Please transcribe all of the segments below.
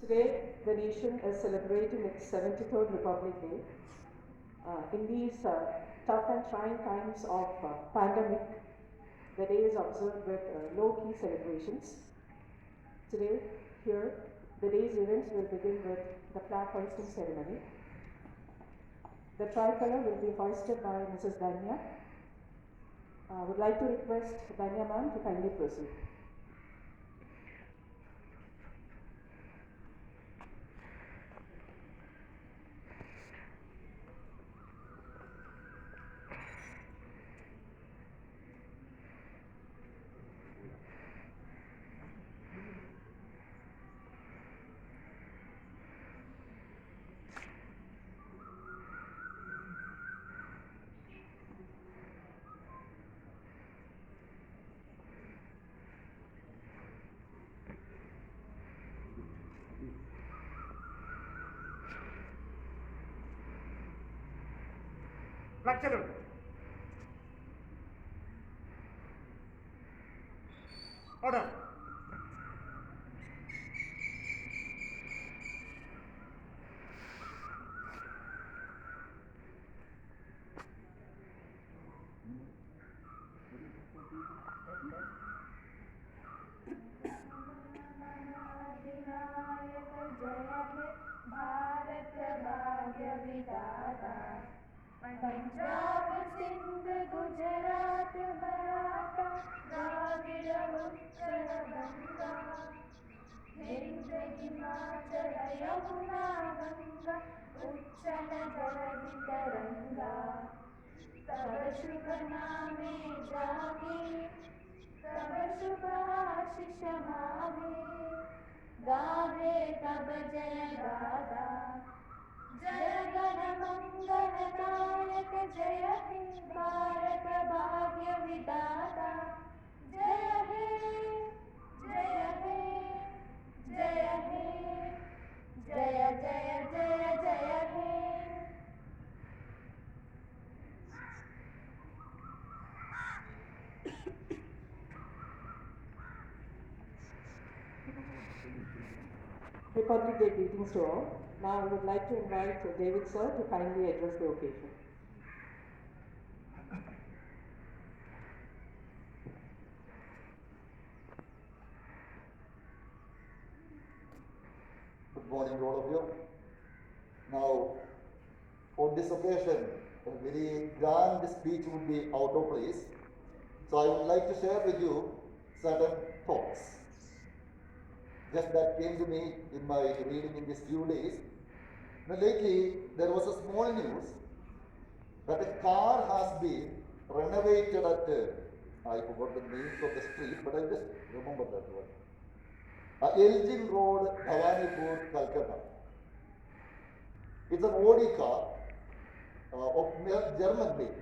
Today, the nation is celebrating its 73rd Republic Day. In these tough and trying times of pandemic, the day is observed with low-key celebrations. Today, here, the day's events will begin with the flag hoisting ceremony. The tricolor will be hoisted by Mrs. Danya. I would like to request Danya ma'am to kindly proceed. Lecturer. Order. Bharat भाग्य विधाता पंजाब सिंध गुजरात मराठा द्राविड़ उत्कल गंगा विंध्य हिमाचल यमुना गंगा उच्चल जलधि तरंगा तब शुभ नामे जागे तब शुभ आशीष मागे गावे तब जय गाथा जय गण मंगलदायक जय हे भारत भाग्य विधाता जय हे जय हे जय हे जय जय जय जय हे Republic Day greetings to all. Now I would like to invite David sir to kindly address the occasion. Good morning to all of you. Now, on this occasion, a very grand speech would be out of place. So I would like to share with you certain thoughts. Just that came to me in my reading in these few days. Now lately, there was a small news that a car has been renovated at, I forgot the names of the street, but I just remember that one. Elgin Road, Bhawanipur, Calcutta. It's an Audi car of German make.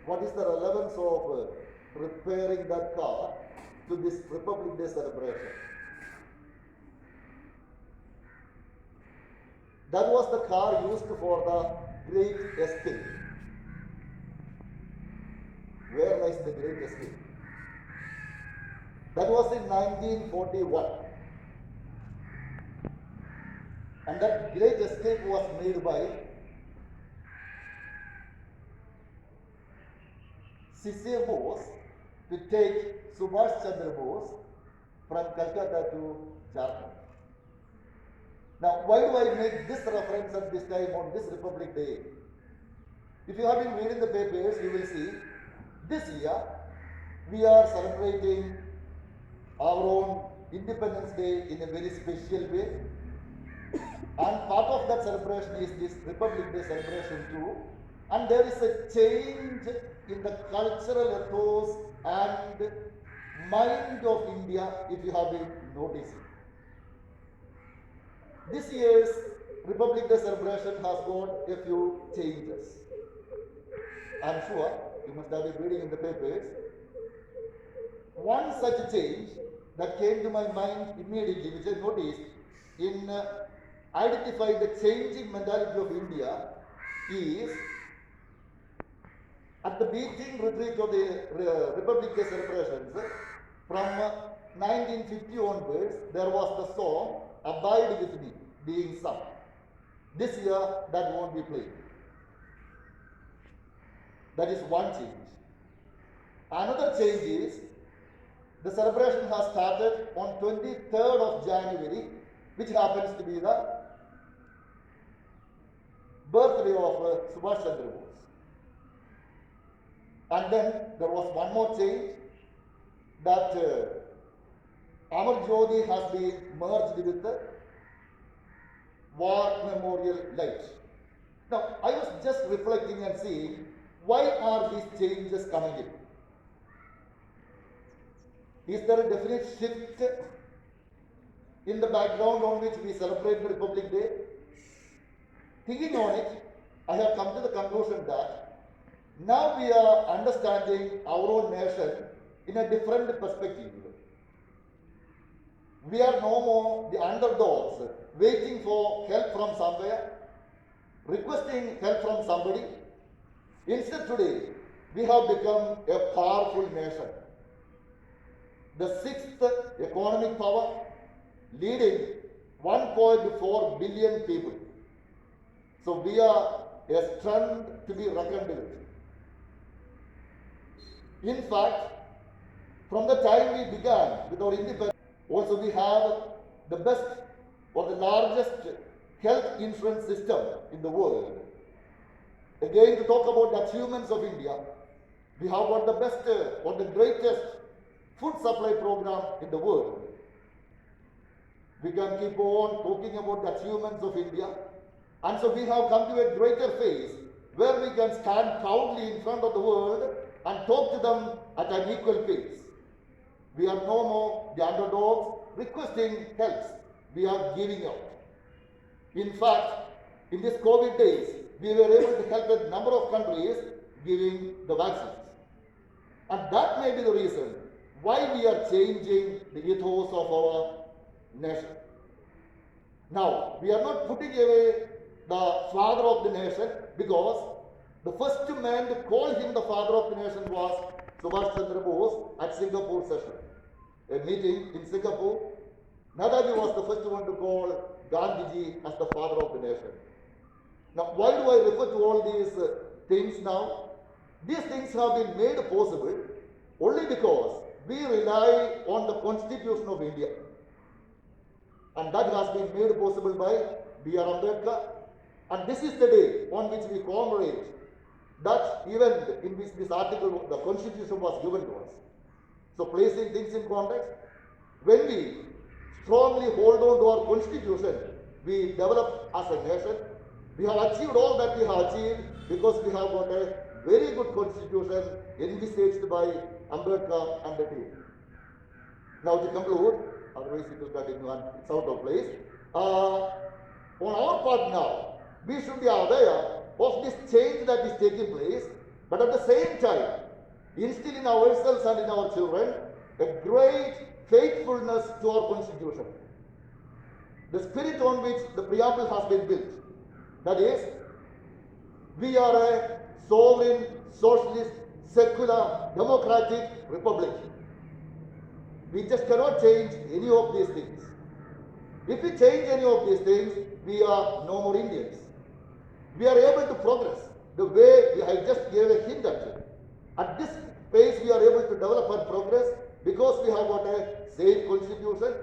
What is the relevance of repairing that car to this Republic Day celebration? That was the car used for the Great Escape. Where lies the Great Escape? That was in 1941. And that Great Escape was made by C.C. Bose to take Subhash Chandra Bose from Calcutta to Jharkhand. Now, why do I make this reference at this time on this Republic Day? If you have been reading the papers, you will see this year we are celebrating our own Independence Day in a very special way. And part of that celebration is this Republic Day celebration too. And there is a change in the cultural ethos and mind of India, if you have been noticing. This year's Republic Day celebration has got a few changes. I am sure you must have been reading in the papers. One such change that came to my mind immediately, which I noticed in identifying the changing mentality of India, is at the beginning retreat of the Republic Day celebrations from 1950 onwards, there was the song Abide With Me being sung. This year, that won't be played. That is one change. Another change is the celebration has started on 23rd of January, which happens to be the birthday of Subhash Chandra Bose. And then there was one more change, that Amar Jyoti has been merged with the War Memorial Light. Now, I was just reflecting and seeing why are these changes coming in. Is there a definite shift in the background on which we celebrate the Republic Day? Thinking on it, I have come to the conclusion that now we are understanding our own nation in a different perspective. We are no more the underdogs waiting for help from somewhere, requesting help from somebody. Instead, today, we have become a powerful nation, the sixth economic power, leading 1.4 billion people. So we are a strength to be reckoned with. In fact, from the time we began with our independence, also we have the best or the largest health insurance system in the world. Again, to talk about the achievements of India, we have got the best or the greatest food supply program in the world. We can keep on talking about the achievements of India, and so we have come to a greater phase where we can stand proudly in front of the world and talk to them at an equal pace. We are no more the underdogs requesting help. We are giving out. In fact, in these COVID days, we were able to help a number of countries giving the vaccines. And that may be the reason why we are changing the ethos of our nation. Now, we are not putting away the father of the nation, because the first man to call him the father of the nation was Subhash Chandra Bose at Singapore session. A meeting in Singapore, Nadaji was the first one to call Gandhiji as the father of the nation. Now, why do I refer to all these things now? These things have been made possible only because we rely on the Constitution of India. And that has been made possible by B.R. Ambedkar. And this is the day on which we commemorate that event in which this article, the Constitution, was given to us. So, placing things in context, when we strongly hold on to our Constitution, we develop as a nation. We have achieved all that we have achieved because we have got a very good Constitution envisaged by Ambedkar and the team. Now, to conclude, otherwise it will continue and it's out of place. On our part now, we should be aware of this change that is taking place, but at the same time, instill in ourselves and in our children a great faithfulness to our Constitution. The spirit on which the preamble has been built, that is, we are a sovereign, socialist, secular, democratic republic. We just cannot change any of these things. If we change any of these things, we are no more Indians. We are able to progress the way I just gave a hint at it. At this pace, we are able to develop and progress because we have got a safe Constitution,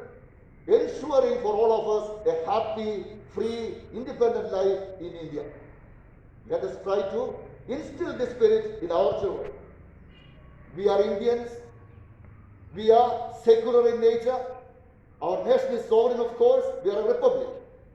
ensuring for all of us a happy, free, independent life in India. Let us try to instill this spirit in our children. We are Indians. We are secular in nature. Our nation is sovereign, of course. We are a republic.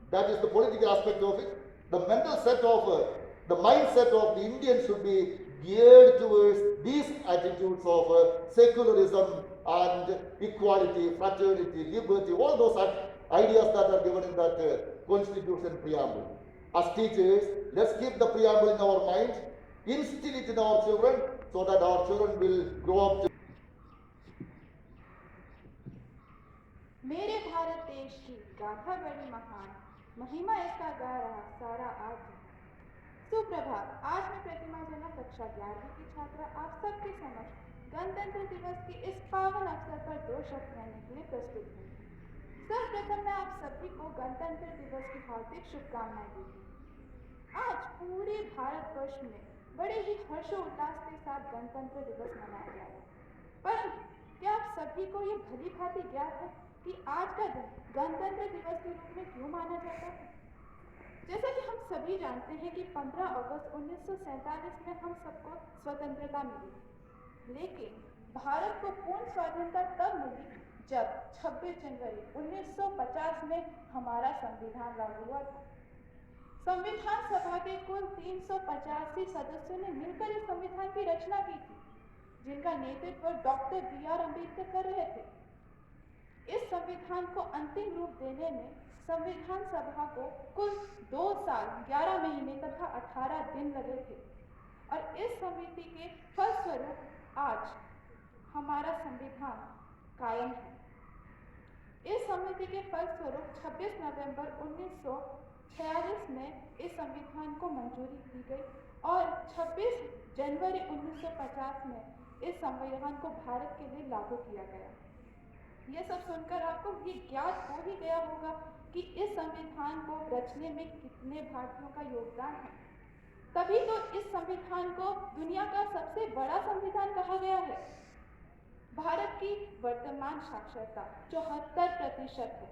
That is the political aspect of it. The mental set of, the mindset of the Indian should be geared towards these attitudes of secularism and equality, fraternity, liberty, all those ideas that are given in that Constitution preamble. As teachers, let's keep the preamble in our mind, instill it in our children, so that our children will grow up to मेरे भारत देश की गाथा बड़ी महान, महिमा इसका गा रहा सारा आज। सुप्रभात। आज मैं प्रतिमा जनक कक्षा 11वीं की छात्रा आप सबके समक्ष गणतंत्र दिवस के इस पावन अवसर पर 2 शब्द कहने के लिए प्रस्तुत हूँ। सर्वप्रथम मैं आप सभी को गणतंत्र दिवस की हार्दिक शुभकामनाएं देती हूँ। आज पूरे भारतवर्ष में बड़े ही हर्षोल्लास के साथ गणतंत्र दिवस मनाया जा रहा है। परंतु क्या आप सभी को ये भली भांति ज्ञात है कि आज का दिन गणतंत्र दिवस के रूप में क्यों माना जाता है? जैसा कि हम सभी जानते हैं कि 15 अगस्त 1947 में हम सबको स्वतंत्रता मिली, लेकिन भारत को पूर्ण स्वाधीनता तब मिली जब 26 जनवरी 1950 में हमारा संविधान लागू हुआ था। संविधान सभा के कुल 385 सदस्यों ने मिलकर इस संविधान की रचना की थी, जिनका नेतृत्व डॉक्टर B.R. अम्बेडकर कर रहे थे। इस संविधान को अंतिम रूप देने में संविधान सभा को कुल 2 साल 11 महीने तथा 18 दिन लगे थे और इस समिति के फलस्वरूप आज हमारा संविधान कायम है। इस समिति के फलस्वरूप 26 नवंबर 1946 में इस संविधान को मंजूरी दी गई और 26 जनवरी 1950 में इस संविधान को भारत के लिए लागू किया गया। यह सब सुनकर आपको ये ज्ञात हो ही गया होगा कि इस संविधान को रचने में कितने भारतीयों का योगदान है। तभी तो इस संविधान को दुनिया का सबसे बड़ा संविधान कहा गया है। भारत की वर्तमान साक्षरता 74% है,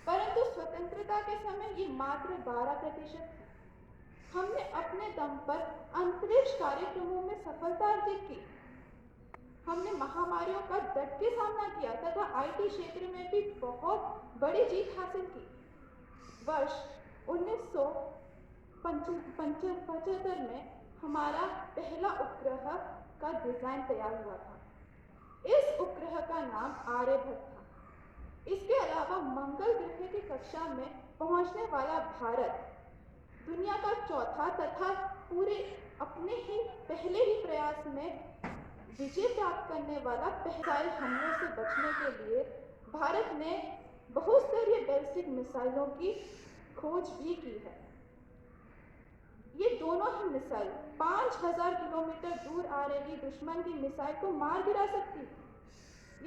परंतु स्वतंत्रता के समय ये मात्र 12% थी। हमने अपने दम पर अंतरिक्ष कार्यक्रमों में सफलता अर्जित की। हमने महामारियों का डट के सामना किया तथा IT क्षेत्र में भी बहुत बड़ी जीत हासिल की। वर्ष 1975 में हमारा पहला उपग्रह का डिजाइन तैयार हुआ था। इस उपग्रह का नाम आर्यभट्ट था। इसके अलावा मंगल ग्रह की कक्षा में पहुंचने वाला भारत दुनिया का चौथा तथा पूरे अपने ही पहले ही प्रयास में विजय प्राप्त करने वाला मिसाइल हमलों से बचने के लिए भारत ने बहुस्तरीय बैलिस्टिक मिसाइलों की खोज भी की है। ये दोनों ही मिसाइल 5000 किलोमीटर दूर आ रही दुश्मन की मिसाइल को मार गिरा सकती है।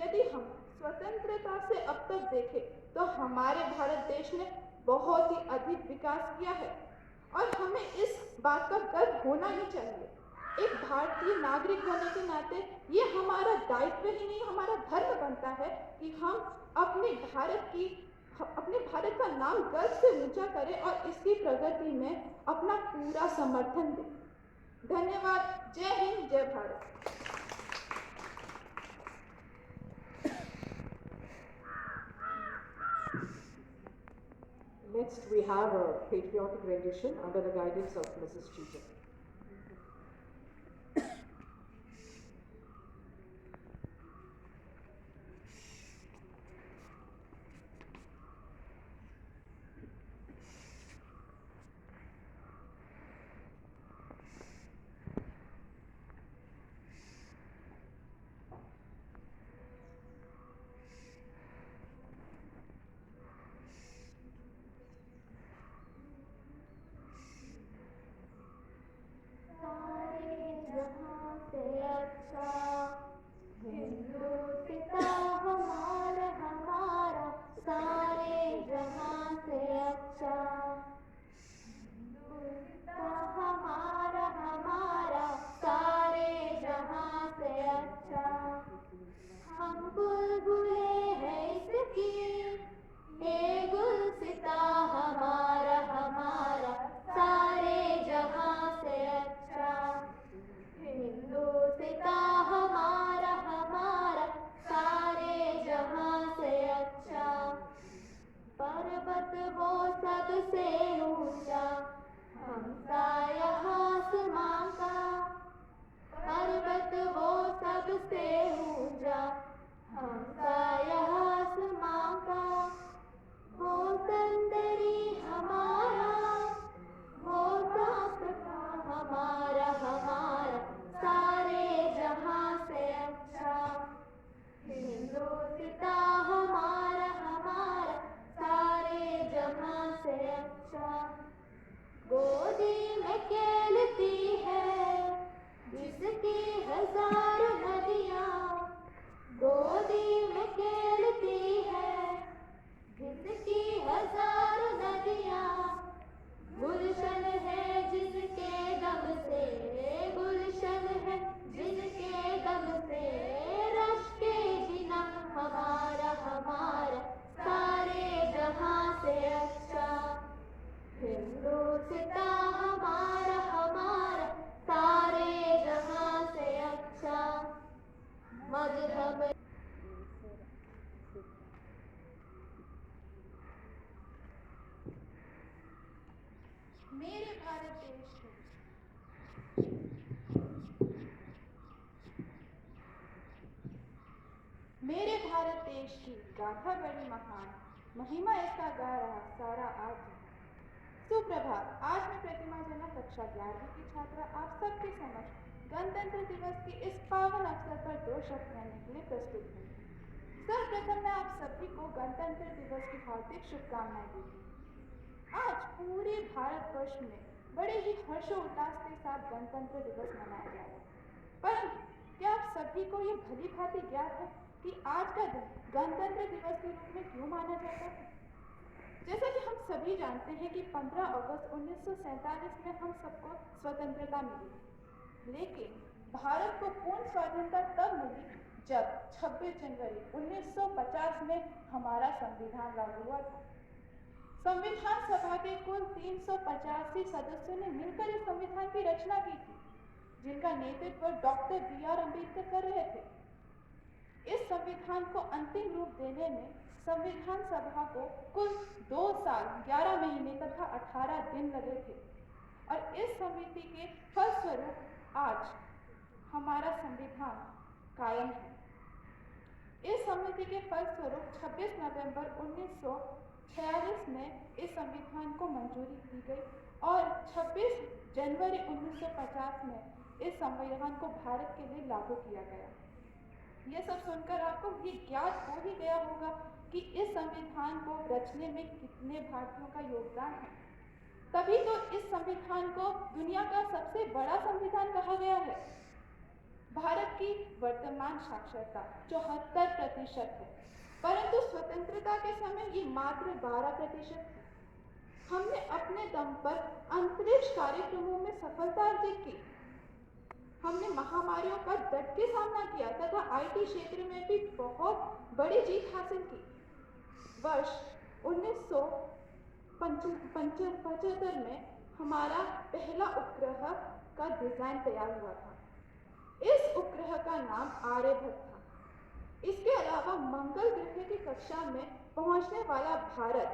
यदि हम स्वतंत्रता से अब तक देखें तो हमारे भारत देश ने बहुत ही अधिक विकास किया है और हमें इस बात का गर्व होना ही चाहिए। एक भारतीय नागरिक होने के नाते ये हमारा दायित्व ही नहीं, हमारा धर्म बनता है कि हम अपने भारत का नाम गर्व से ऊंचा करें और इसकी प्रगति में अपना पूरा समर्थन दें। धन्यवाद। जय हिंद, जय Bharat. Next, we have a patriotic rendition under the guidance of Mrs. Cheetah. गोदी में खेलती है जिसकी हजारों नदियाँ गोदी में खेलती है जिसकी हजारों नदियाँ, गुलशन है जिसके दम से, गुलशन है जिसके दम से, रश के बिना हमारा हमारा सारे जहां से अच्छा, हिंदुस्तान हमारा हमारा सारे जहां से अच्छा, मजहब मेरे भारत देश के मेरे भारत देश की गाथा बड़ी महान, महिमा इसका गा रहा सारा आज। सुप्रभात। आज मैं प्रतिमा जनक कक्षा 11वीं की छात्रा आप सबके समक्ष गणतंत्र दिवस के इस पावन अवसर पर 2 शब्द कहने के लिए प्रस्तुत हूँ। सर्वप्रथम मैं आप सभी को गणतंत्र दिवस की हार्दिक शुभकामनाएं देती हूँ। आज पूरे भारतवर्ष में बड़े ही हर्षोल्लास के साथ गणतंत्र दिवस मनाया जा रहा है। पर क्या आप सभी को ये भली भांति ज्ञात है कि आज का दिन गणतंत्र दिवस के रूप में क्यों माना जाता है? जैसा कि हम सभी जानते हैं कि 15 अगस्त 1947 में हम सबको स्वतंत्रता मिली, लेकिन भारत को पूर्ण स्वतंत्रता तब मिली जब 26 जनवरी 1950 में हमारा संविधान लागू हुआ था। संविधान सभा के कुल 385 सदस्यों ने मिलकर इस संविधान की रचना की थी, जिनका नेतृत्व डॉक्टर B.R. अम्बेडकर कर रहे थे। इस संविधान को अंतिम रूप देने में संविधान सभा को कुल 2 साल 11 महीने तथा 18 दिन लगे थे और इस समिति के फलस्वरूप आज हमारा संविधान कायम है। इस समिति के फलस्वरूप 26 नवंबर 1946 में इस संविधान को मंजूरी दी गई और 26 जनवरी 1950 में इस संविधान को भारत के लिए लागू किया गया। यह सब सुनकर आपको ये ज्ञात हो ही गया होगा कि इस संविधान को रचने में कितने भारतीयों का योगदान है। तभी तो इस संविधान को दुनिया का सबसे बड़ा संविधान कहा गया है। भारत की वर्तमान साक्षरता 74% है, परंतु स्वतंत्रता के समय ये मात्र 12% थी। हमने अपने दम पर अंतरिक्ष कार्यक्रमों में सफलता अर्जित की। हमने महामारियों का डट के सामना किया तथा IT क्षेत्र में भी बहुत बड़ी जीत हासिल की। वर्ष 1975 में हमारा पहला उपग्रह का डिजाइन तैयार हुआ था। इस उपग्रह का नाम आर्यभट्ट था। इसके अलावा मंगल ग्रह की कक्षा में पहुंचने वाला भारत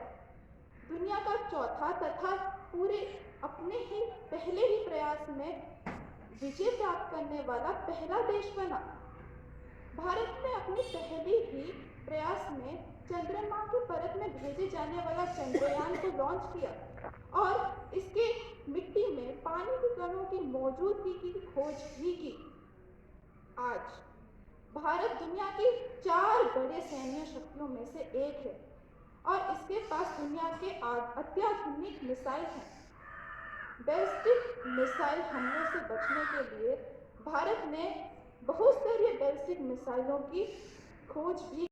दुनिया का चौथा तथा पूरे अपने ही पहले ही प्रयास में विजय प्राप्त करने वाला पहला देश बना। भारत ने अपनी पहली ही प्रयास में चंद्रमा की परत में भेजे जाने वाला चंद्रयान को लॉन्च किया और इसके मिट्टी में पानी के कणों की मौजूदगी की खोज भी की। आज भारत दुनिया की 4 बड़े सैन्य शक्तियों में से एक है और इसके पास दुनिया के अत्याधुनिक मिसाइल हैं। बैलिस्टिक मिसाइल हमलों से बचने के लिए भारत ने बहुस्तरीय बैलिस्टिक मिसाइलों की खोज भी